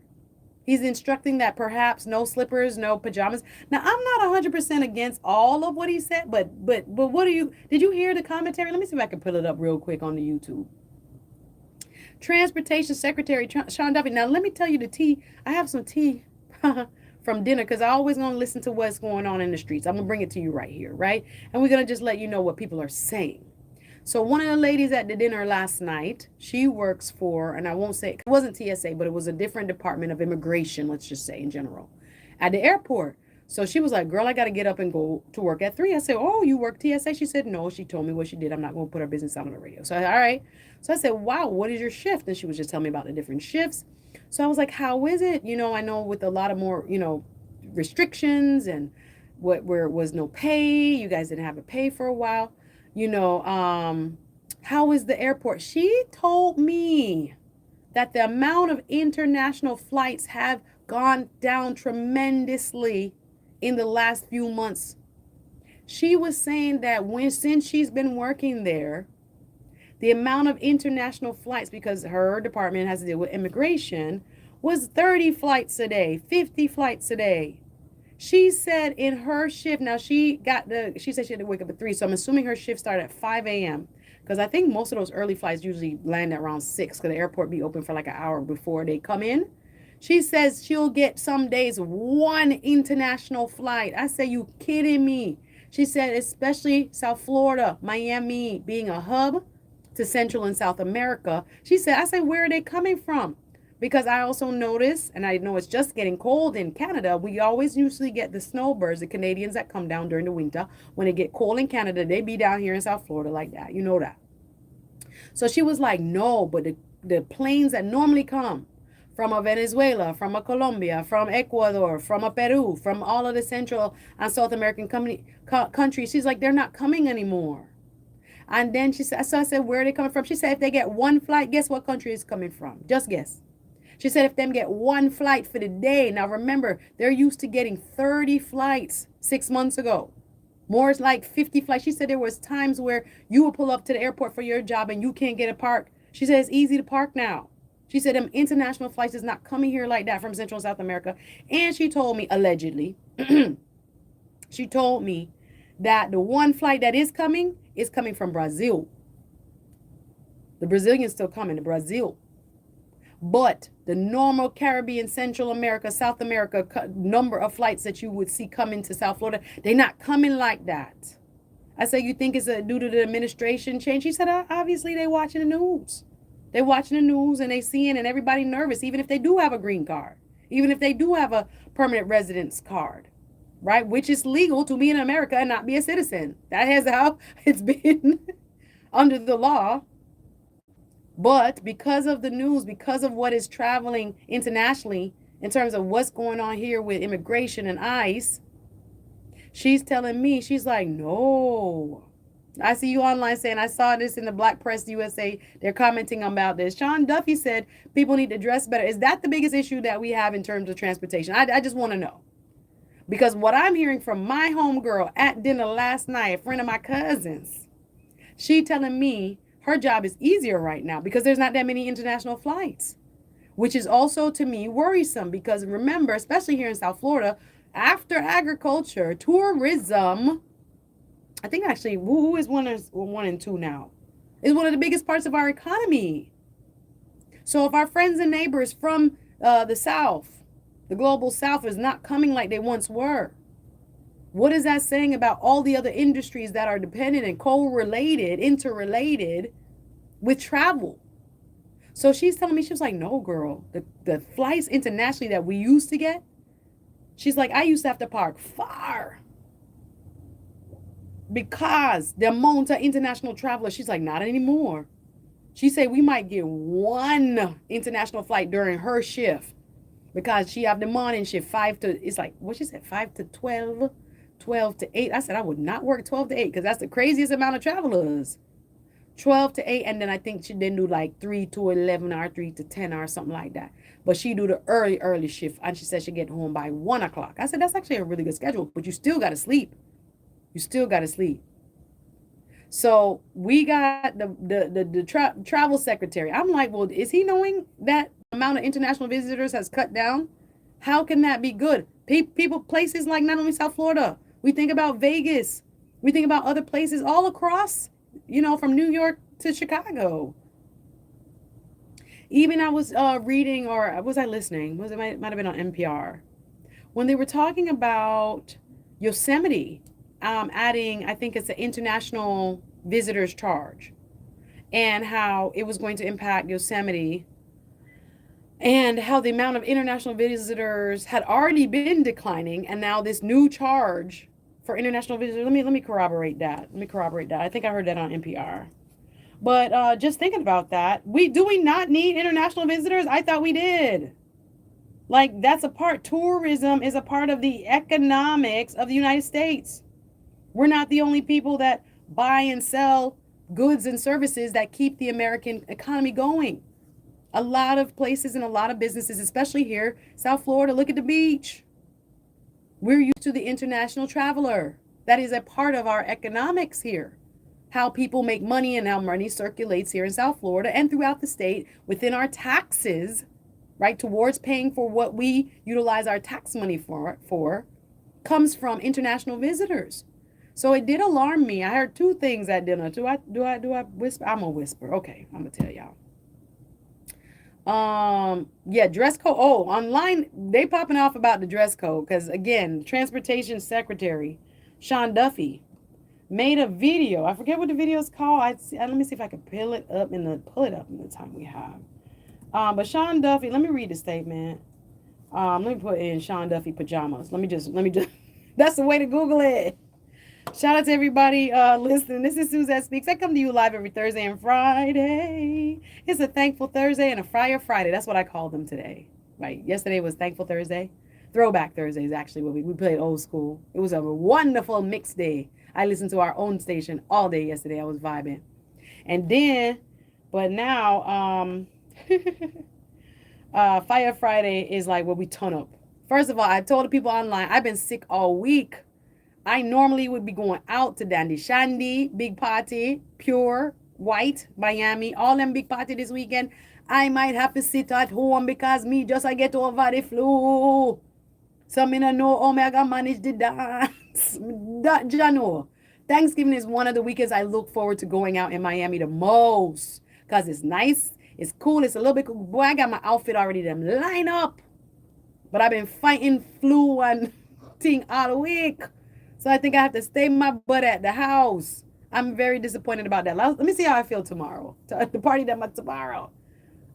He's instructing that perhaps no slippers, no pajamas. Now, I'm not 100% against all of what he said, but what did you hear the commentary? Let me see if I can pull it up real quick on the YouTube. Transportation Secretary Sean Duffy. Now, let me tell you the tea. I have some tea from dinner because I always going to listen to what's going on in the streets. I'm going to bring it to you right here, right? And we're going to just let you know what people are saying. So one of the ladies at the dinner last night, she works for, and I won't say, it wasn't TSA, but it was a different department of immigration, let's just say in general, at the airport. So she was like, girl, I got to get up and go to work at 3. I said, oh, you work TSA? She said, no. She told me what she did. I'm not going to put her business out on the radio. So I said, all right. So I said, wow, what is your shift? And she was just telling me about the different shifts. So I was like, how is it? I know with a lot of more, restrictions and where was no pay. You guys didn't have a pay for a while. How is the airport? She told me that the amount of international flights have gone down tremendously in the last few months. She was saying that since she's been working there, the amount of international flights, because her department has to deal with immigration, was 30 flights a day, 50 flights a day. She said in her shift, now she said she had to wake up at 3, so I'm assuming her shift started at 5 a.m. because I think most of those early flights usually land at around 6 because the airport be open for like an hour before they come in. She says she'll get some days 1 international flight. I say, you kidding me? She said, especially South Florida, Miami being a hub to Central and South America. She said, I said, where are they coming from? Because I also notice, and I know it's just getting cold in Canada, we always usually get the snowbirds, the Canadians that come down during the winter. When it get cold in Canada, they be down here in South Florida like that. You know that. So she was like, no, but the planes that normally come from a Venezuela, from a Colombia, from Ecuador, from a Peru, from all of the Central and South American countries, she's like, they're not coming anymore. And then she said, so I said, where are they coming from? She said, if they get 1 flight, guess what country it's coming from? Just guess. She said if them get 1 flight for the day. Now remember, they're used to getting 30 flights 6 months ago. More is like 50 flights. She said there was times where you would pull up to the airport for your job and you can't get a park. She said it's easy to park now. She said them international flights is not coming here like that from Central and South America. And she told me, allegedly, she told me that the one flight that is coming from Brazil. The Brazilians still coming to Brazil. But the normal Caribbean, Central America, South America number of flights that you would see coming to South Florida, they're not coming like that. I said, you think it's due to the administration change? She said, obviously they watching the news. They're watching the news and they seeing and everybody nervous, even if they do have a green card, even if they do have a permanent residence card, right? Which is legal to be in America and not be a citizen. That is how it's been under the law. But because of the news, because of what is traveling internationally in terms of what's going on here with immigration and ICE, she's telling me, she's like, no. I see you online saying, I saw this in the Black Press USA. They're commenting about this. Sean Duffy said people need to dress better. Is that the biggest issue that we have in terms of transportation? I just want to know. Because what I'm hearing from my homegirl at dinner last night, a friend of my cousin's, she telling me her job is easier right now because there's not that many international flights, which is also to me worrisome because remember, especially here in South Florida, after agriculture, tourism, I think actually who is one and two now, is one of the biggest parts of our economy. So if our friends and neighbors from the South, the global South, is not coming like they once were, what is that saying about all the other industries that are dependent and correlated, interrelated with travel? So she's telling me, she was like, no, girl, the flights internationally that we used to get, she's like, I used to have to park far because the amount of international travelers, she's like, not anymore. She said we might get one international flight during her shift because she have the morning shift, 5 to, it's like, what she said, 5 to 12, 12 to 8. I said I would not work 12 to 8 because that's the craziest amount of travelers. 12 to 8, and then I think she didn't do like 3 to 11 or 3 to 10 or something like that. But she do the early shift, and she said she get home by 1 o'clock. I said that's actually a really good schedule, but you still got to sleep. You still got to sleep. So we got the travel secretary. I'm like, well, is he knowing that amount of international visitors has cut down? How can that be good? People, places like not only South Florida, we think about Vegas, we think about other places all across, from New York to Chicago. Even I was reading, or was I listening? It might have been on NPR when they were talking about Yosemite adding, I think it's an international visitors charge, and how it was going to impact Yosemite, and how the amount of international visitors had already been declining, and now this new charge for international visitors. Let me corroborate that. I think I heard that on NPR. But just thinking about that, do we not need international visitors? I thought we did. Like, that's a part. Tourism is a part of the economics of the United States. We're not the only people that buy and sell goods and services that keep the American economy going. A lot of places and a lot of businesses, especially here, South Florida, look at the beach. We're used to the international traveler. That is a part of our economics here. How people make money and how money circulates here in South Florida and throughout the state within our taxes, right, towards paying for what we utilize our tax money for comes from international visitors. So it did alarm me. I heard two things at dinner. Do I whisper? I'm gonna whisper. Okay, I'm gonna tell y'all. Yeah, dress code. Oh, online they popping off about the dress code because again, transportation secretary Sean Duffy made a video. I forget what the video is called. Let me see if I can pull it up in the time we have. But Sean Duffy, let me read the statement. Let me put in Sean Duffy pajamas. Let me just. That's the way to Google it. Shout out to everybody listening. This is Suzette Speaks. I come to you live every Thursday and Friday. It's a Thankful Thursday and a Fire Friday. That's what I called them today. Right? Yesterday was Thankful Thursday. Throwback Thursday is actually what we played old school. It was a wonderful mixed day. I listened to our own station all day yesterday. I was vibing. And then, but now, Fire Friday is like where we turn up. First of all, I told the people online, I've been sick all week. I normally would be going out to Dandy Shandy, Big Party, Pure, White, Miami, all them big party this weekend. I might have to sit at home because me just I get over the flu. So me no know how me I can manage the dance. That you know. Thanksgiving is one of the weekends I look forward to going out in Miami the most. Cause it's nice, it's cool, it's a little bit cool. Boy, I got my outfit already them line up. But I've been fighting flu and thing all week. So I think I have to stay my butt at the house. I'm very disappointed about that. Let me see how I feel tomorrow. The party that tomorrow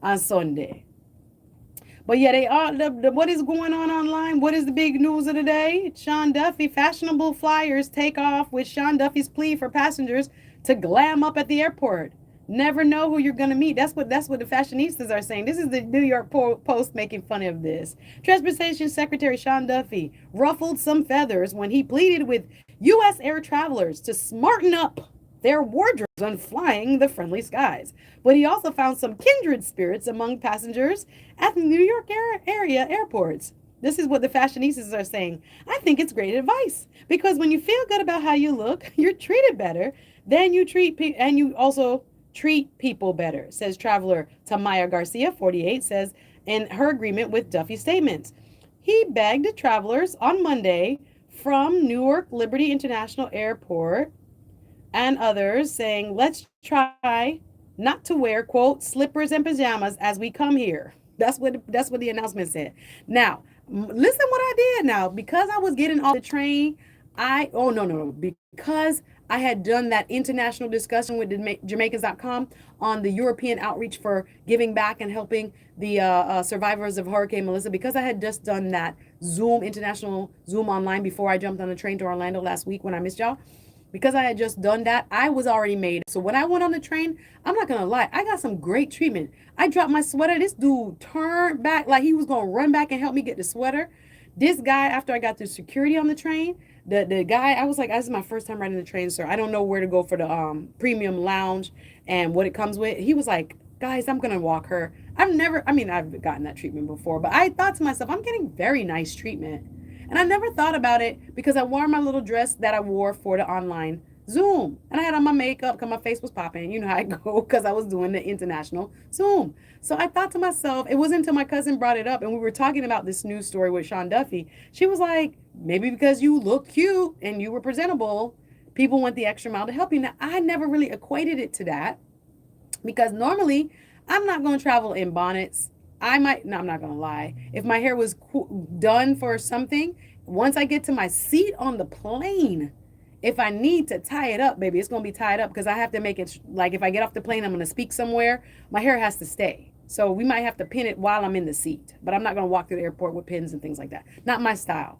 on Sunday. But yeah, they are what is going on online? What is the big news of the day? Sean Duffy, fashionable flyers take off with Sean Duffy's plea for passengers to glam up at the airport. Never know who you're gonna meet. That's what the fashionistas are saying. This is the New York Post making fun of this. Transportation Secretary Sean Duffy ruffled some feathers when he pleaded with U.S. air travelers to smarten up their wardrobes on flying the friendly skies. But he also found some kindred spirits among passengers at the New York area airports. This is what the fashionistas are saying. I think it's great advice because when you feel good about how you look, you're treated better. Then you and you also treat people better, says traveler Tamaya Garcia, 48, says in her agreement with Duffy's statements. He begged travelers on Monday from Newark Liberty International Airport and others, saying, let's try not to wear, quote, slippers and pajamas as we come here. That's what the announcement said. Now, listen what I did now. Because I was getting off the train, because I had done that international discussion with Jamaicans.com on the European outreach for giving back and helping the survivors of Hurricane Melissa. Because I had just done that international Zoom online before I jumped on the train to Orlando last week when I missed y'all. Because I had just done that, I was already made. So when I went on the train, I'm not gonna lie, I got some great treatment. I dropped my sweater. This dude turned back like he was gonna run back and help me get the sweater. This guy, after I got through security on the train, the guy, I was like, this is my first time riding the train, sir. I don't know where to go for the premium lounge and what it comes with. He was like, guys, I'm gonna walk her. I've gotten that treatment before, but I thought to myself, I'm getting very nice treatment. And I never thought about it because I wore my little dress that I wore for the online Zoom. And I had on my makeup because my face was popping. You know how I go because I was doing the international Zoom. So I thought to myself, it wasn't until my cousin brought it up and we were talking about this news story with Sean Duffy. She was like, maybe because you look cute and you were presentable, people went the extra mile to help you. Now, I never really equated it to that because normally I'm not going to travel in bonnets. I'm not going to lie. If my hair was done for something, once I get to my seat on the plane, if I need to tie it up, baby, it's going to be tied up because I have to make it like if I get off the plane, I'm going to speak somewhere, my hair has to stay. So we might have to pin it while I'm in the seat, but I'm not going to walk through the airport with pins and things like that. Not my style.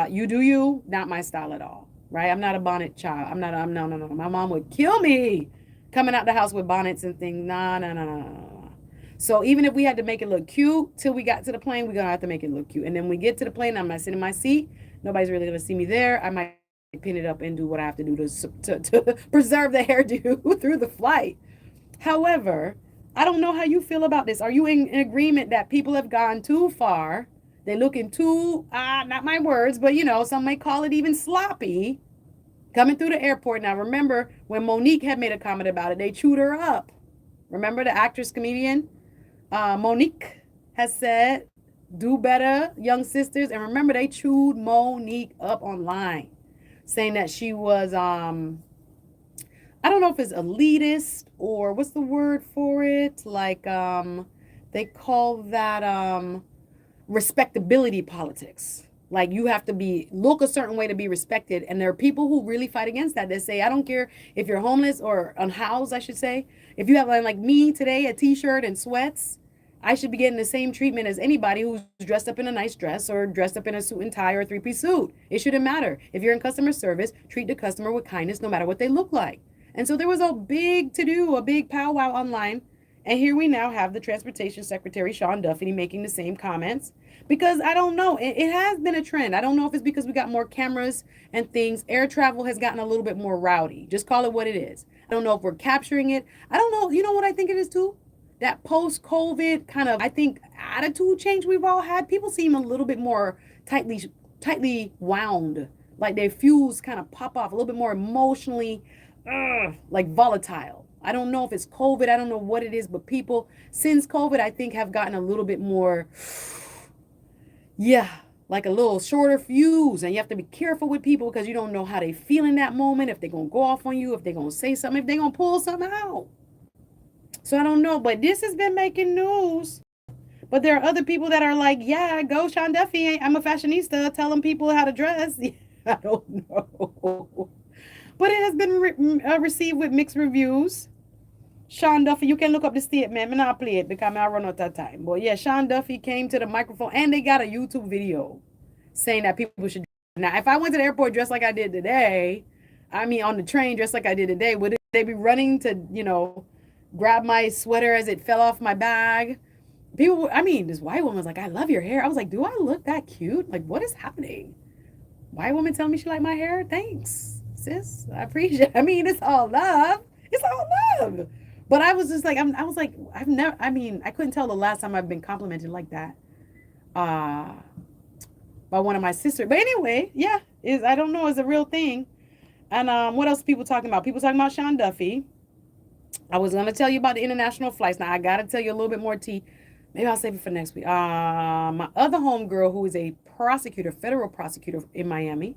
You do you, not my style at all, right? I'm not a bonnet child. No. My mom would kill me coming out the house with bonnets and things. No. So even if we had to make it look cute till we got to the plane, we're going to have to make it look cute. And then we get to the plane, I'm going to sit in my seat. Nobody's really going to see me there. I might pin it up and do what I have to do to preserve the hairdo through the flight. However, I don't know how you feel about this. Are you in agreement that people have gone too far? They're looking too, not my words, but some may call it even sloppy coming through the airport. Now, remember when Monique had made a comment about it, they chewed her up. Remember the actress comedian? Monique has said, do better, young sisters. And remember, they chewed Monique up online, saying that she was, I don't know if it's elitist or what's the word for it? Like, they call that respectability politics. Like you have to look a certain way to be respected. And there are people who really fight against that. They say, I don't care if you're homeless or unhoused, I should say. If you have like me today, a t-shirt and sweats, I should be getting the same treatment as anybody who's dressed up in a nice dress or dressed up in a suit and tie or a three-piece suit. It shouldn't matter. If you're in customer service, treat the customer with kindness no matter what they look like. And so there was a big to-do, a big powwow online. And here we now have the Transportation Secretary, Sean Duffy, making the same comments. Because I don't know, it has been a trend. I don't know if it's because we got more cameras and things. Air travel has gotten a little bit more rowdy. Just call it what it is. I don't know if we're capturing it. I don't know. You know what I think it is too? That post-COVID kind of, I think, attitude change we've all had. People seem a little bit more tightly wound like their fuse kind of pop off a little bit more emotionally, like volatile. I don't know if it's COVID. I don't know what it is, but people since COVID, I think, have gotten a little bit more, yeah, like a little shorter fuse. And you have to be careful with people because you don't know how they feel in that moment, if they're going to go off on you, if they're going to say something, if they're going to pull something out. So I don't know, but this has been making news. But there are other people that are like, yeah, go Sean Duffy. I'm a fashionista telling people how to dress. I don't know. But it has been received with mixed reviews. Sean Duffy, you can look up the statement. I'm not play it because I run out of time. But yeah, Sean Duffy came to the microphone and they got a YouTube video saying that people should. Now, if I went to the airport dressed like I did today, I mean, on the train dressed like I did today, would they be running to, grab my sweater as it fell off my bag? People, I mean, this white woman was like, I love your hair. I was like, do I look that cute? Like, what is happening? White woman telling me she liked my hair? Thanks, sis. I appreciate it. I mean, it's all love. It's all love. But I was just like, I was like, I couldn't tell the last time I've been complimented like that by one of my sisters. But anyway, yeah, I don't know, it's a real thing. And what else are people talking about? People talking about Sean Duffy. I was going to tell you about the international flights. Now, I got to tell you a little bit more tea. Maybe I'll save it for next week. My other homegirl, who is a prosecutor, federal prosecutor in Miami,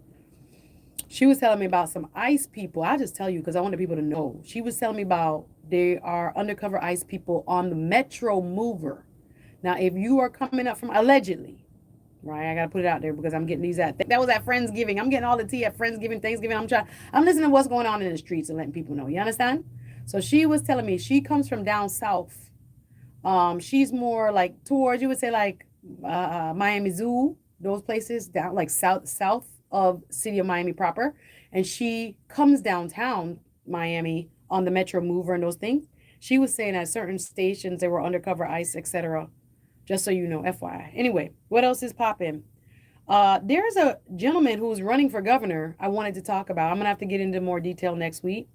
she was telling me about some ICE people. I'll just tell you because I want the people to know. She was telling me about they are undercover ICE people on the Metro Mover. Now, if you are coming up from, allegedly, right? I got to put it out there because I'm getting these at, that was at Friendsgiving. I'm getting all the tea at Friendsgiving, Thanksgiving. I'm listening to what's going on in the streets and letting people know. You understand? So she was telling me she comes from down south. She's more like towards, you would say, like Miami Zoo, those places down like south of city of Miami proper. And she comes downtown Miami on the Metro Mover and those things. She was saying at certain stations they were undercover ICE, etc. Just so you know, FYI. Anyway, what else is popping? There's a gentleman who's running for governor I wanted to talk about. I'm gonna have to get into more detail next week.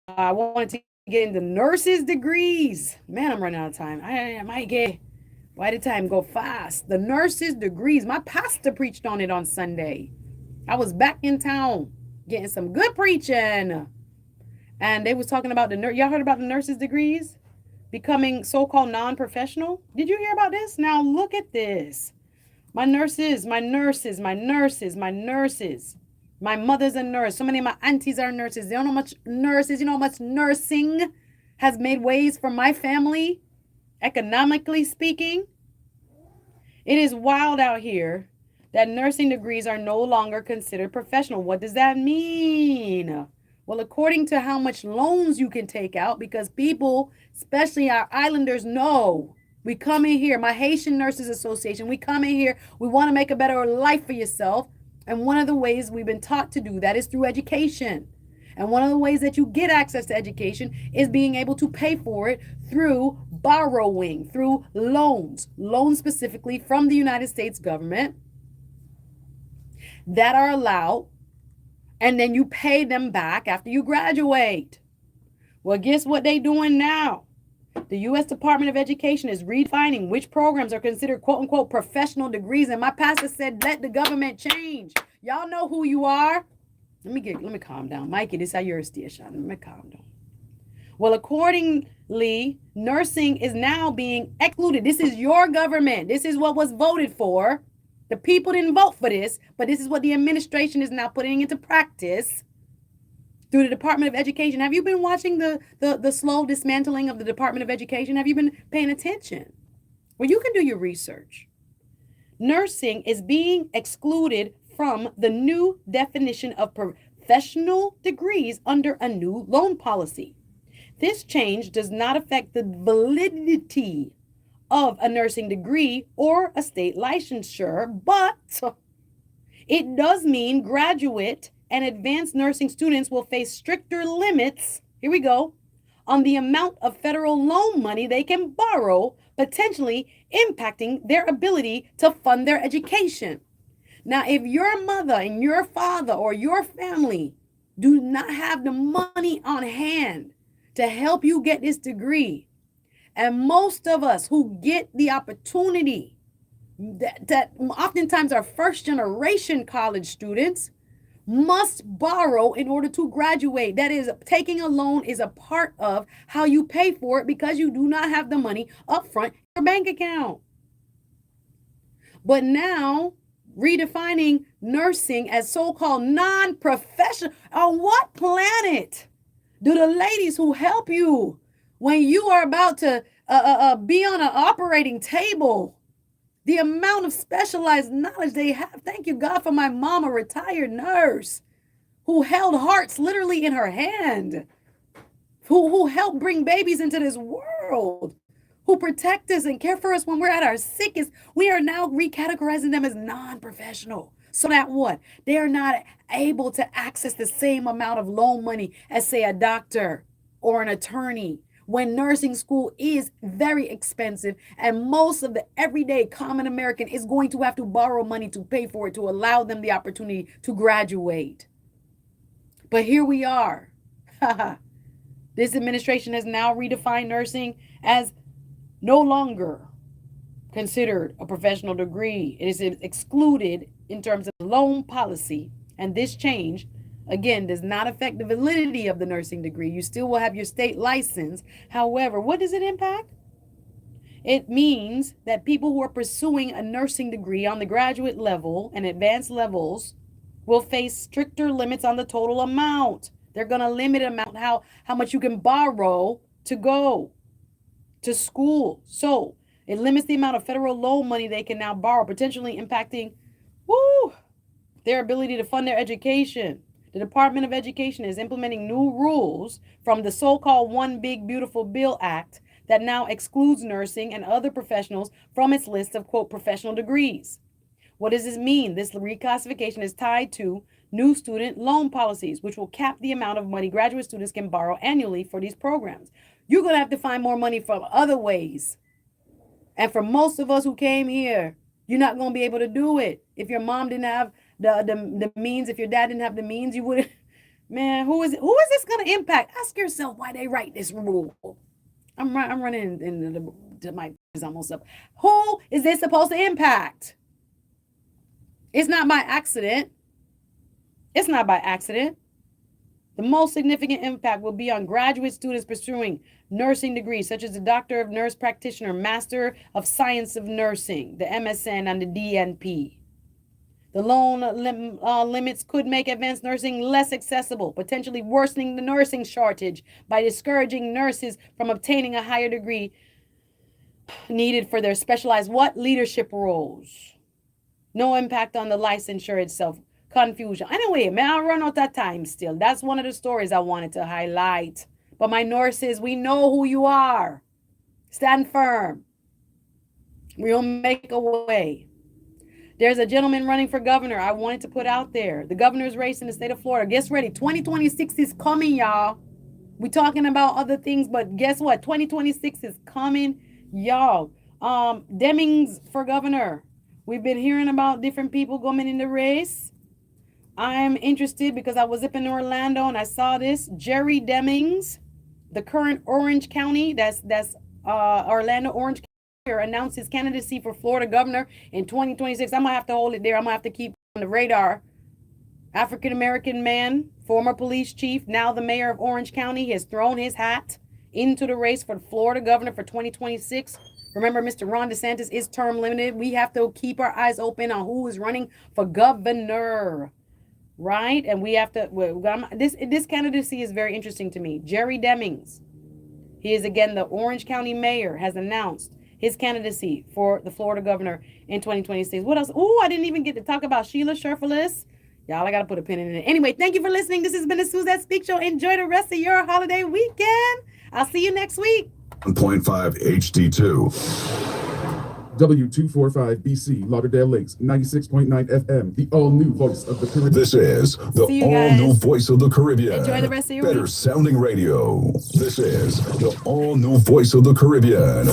I wanted to get into nurses' degrees. Man, I'm running out of time. I might get, why did time go fast? The nurses' degrees. My pastor preached on it on Sunday. I was back in town getting some good preaching. And they was talking about y'all heard about the nurses' degrees? Becoming so-called non-professional? Did you hear about this? Now look at this. My nurses, my nurses, my nurses, my nurses. My mother's a nurse. So many of my aunties are nurses. They don't know much nurses. You know how much nursing has made ways for my family, economically speaking? It is wild out here that nursing degrees are no longer considered professional. What does that mean? Well, according to how much loans you can take out, because people, especially our islanders, know we come in here, my Haitian Nurses Association, we come in here, we want to make a better life for yourself. And one of the ways we've been taught to do that is through education. And one of the ways that you get access to education is being able to pay for it through borrowing, through loans specifically from the United States government that are allowed, and then you pay them back after you graduate. Well, guess what they're doing now? The U.S. Department of Education is redefining which programs are considered quote unquote professional degrees. And my pastor said, let the government change. Y'all know who you are. Let me calm down. Mikey, this is how you're a station. Let me calm down. Well, accordingly, nursing is now being excluded. This is your government. This is what was voted for. The people didn't vote for this, but this is what the administration is now putting into practice through the Department of Education. Have you been watching the slow dismantling of the Department of Education? Have you been paying attention? Well, you can do your research. Nursing is being excluded from the new definition of professional degrees under a new loan policy. This change does not affect the validity of a nursing degree or a state licensure, but it does mean graduate and advanced nursing students will face stricter limits, here we go, on the amount of federal loan money they can borrow, potentially impacting their ability to fund their education. Now, if your mother and your father or your family do not have the money on hand to help you get this degree, and most of us who get the opportunity that oftentimes are first generation college students, must borrow in order to graduate. That is, taking a loan is a part of how you pay for it because you do not have the money up front in your bank account. But now, redefining nursing as so-called non-professional. On what planet do the ladies who help you when you are about to be on an operating table, the amount of specialized knowledge they have? Thank you, God, for my mom, a retired nurse who held hearts literally in her hand, who helped bring babies into this world, who protect us and care for us when we're at our sickest. We are now recategorizing them as non-professional. So that what? They are not able to access the same amount of loan money as, say, a doctor or an attorney, when nursing school is very expensive and most of the everyday common American is going to have to borrow money to pay for it to allow them the opportunity to graduate. But here we are. This administration has now redefined nursing as no longer considered a professional degree. It is excluded in terms of loan policy. And this change, again, does not affect the validity of the nursing degree. You still will have your state license. However, what does it impact? It means that people who are pursuing a nursing degree on the graduate level and advanced levels will face stricter limits on the total amount. They're going to limit amount how much you can borrow to go to school. So it limits the amount of federal loan money they can now borrow, potentially impacting their ability to fund their education. The Department of Education is implementing new rules from the so-called One Big Beautiful Bill Act that now excludes nursing and other professionals from its list of, quote, professional degrees. What does this mean? This reclassification is tied to new student loan policies, which will cap the amount of money graduate students can borrow annually for these programs. You're going to have to find more money from other ways. And for most of us who came here, you're not going to be able to do it. If your mom didn't have the means, if your dad didn't have the means, you wouldn't. Man, who is this going to impact? Ask yourself why they write this rule. I'm running into my is almost up. Who is this supposed to impact? It's not by accident. It's not by accident. The most significant impact will be on graduate students pursuing nursing degrees, such as the Doctor of Nurse Practitioner, Master of Science of Nursing, the MSN, and the DNP. The loan limits could make advanced nursing less accessible, potentially worsening the nursing shortage by discouraging nurses from obtaining a higher degree needed for their specialized leadership roles. No impact on the licensure itself. Confusion. Anyway, man, I run out of time still. That's one of the stories I wanted to highlight. But my nurses, we know who you are. Stand firm. We'll make a way. There's a gentleman running for governor I wanted to put out there. The governor's race in the state of Florida. Guess ready. 2026 is coming, y'all. We're talking about other things, but guess what? 2026 is coming, y'all. Demings for governor. We've been hearing about different people going in the race. I'm interested because I was up in Orlando and I saw this. Jerry Demings, the current Orange County, that's Orlando Orange County, announced his candidacy for Florida governor in 2026. I'm gonna have to hold it there. I'm gonna have to keep on the radar. African-American man, former police chief, now the mayor of Orange County, has thrown his hat into the race for Florida governor for 2026. Remember, Mr. Ron DeSantis is term limited. We have to keep our eyes open on who is running for governor. Right? And we have to, this candidacy is very interesting to me. Jerry Demings, he is again the Orange County mayor, has announced his candidacy for the Florida governor in 2026. What else? Oh, I didn't even get to talk about Sheila Sherfilis. Y'all, I got to put a pin in it. Anyway, thank you for listening. This has been the Suzette Speaks Show. Enjoy the rest of your holiday weekend. I'll see you next week. 1.5 HD2. W245BC, Lauderdale Lakes, 96.9 FM, the all-new voice of the Caribbean. This is the all-new voice of the Caribbean. Enjoy the rest of your Better week. sounding radio. This is the all-new voice of the Caribbean.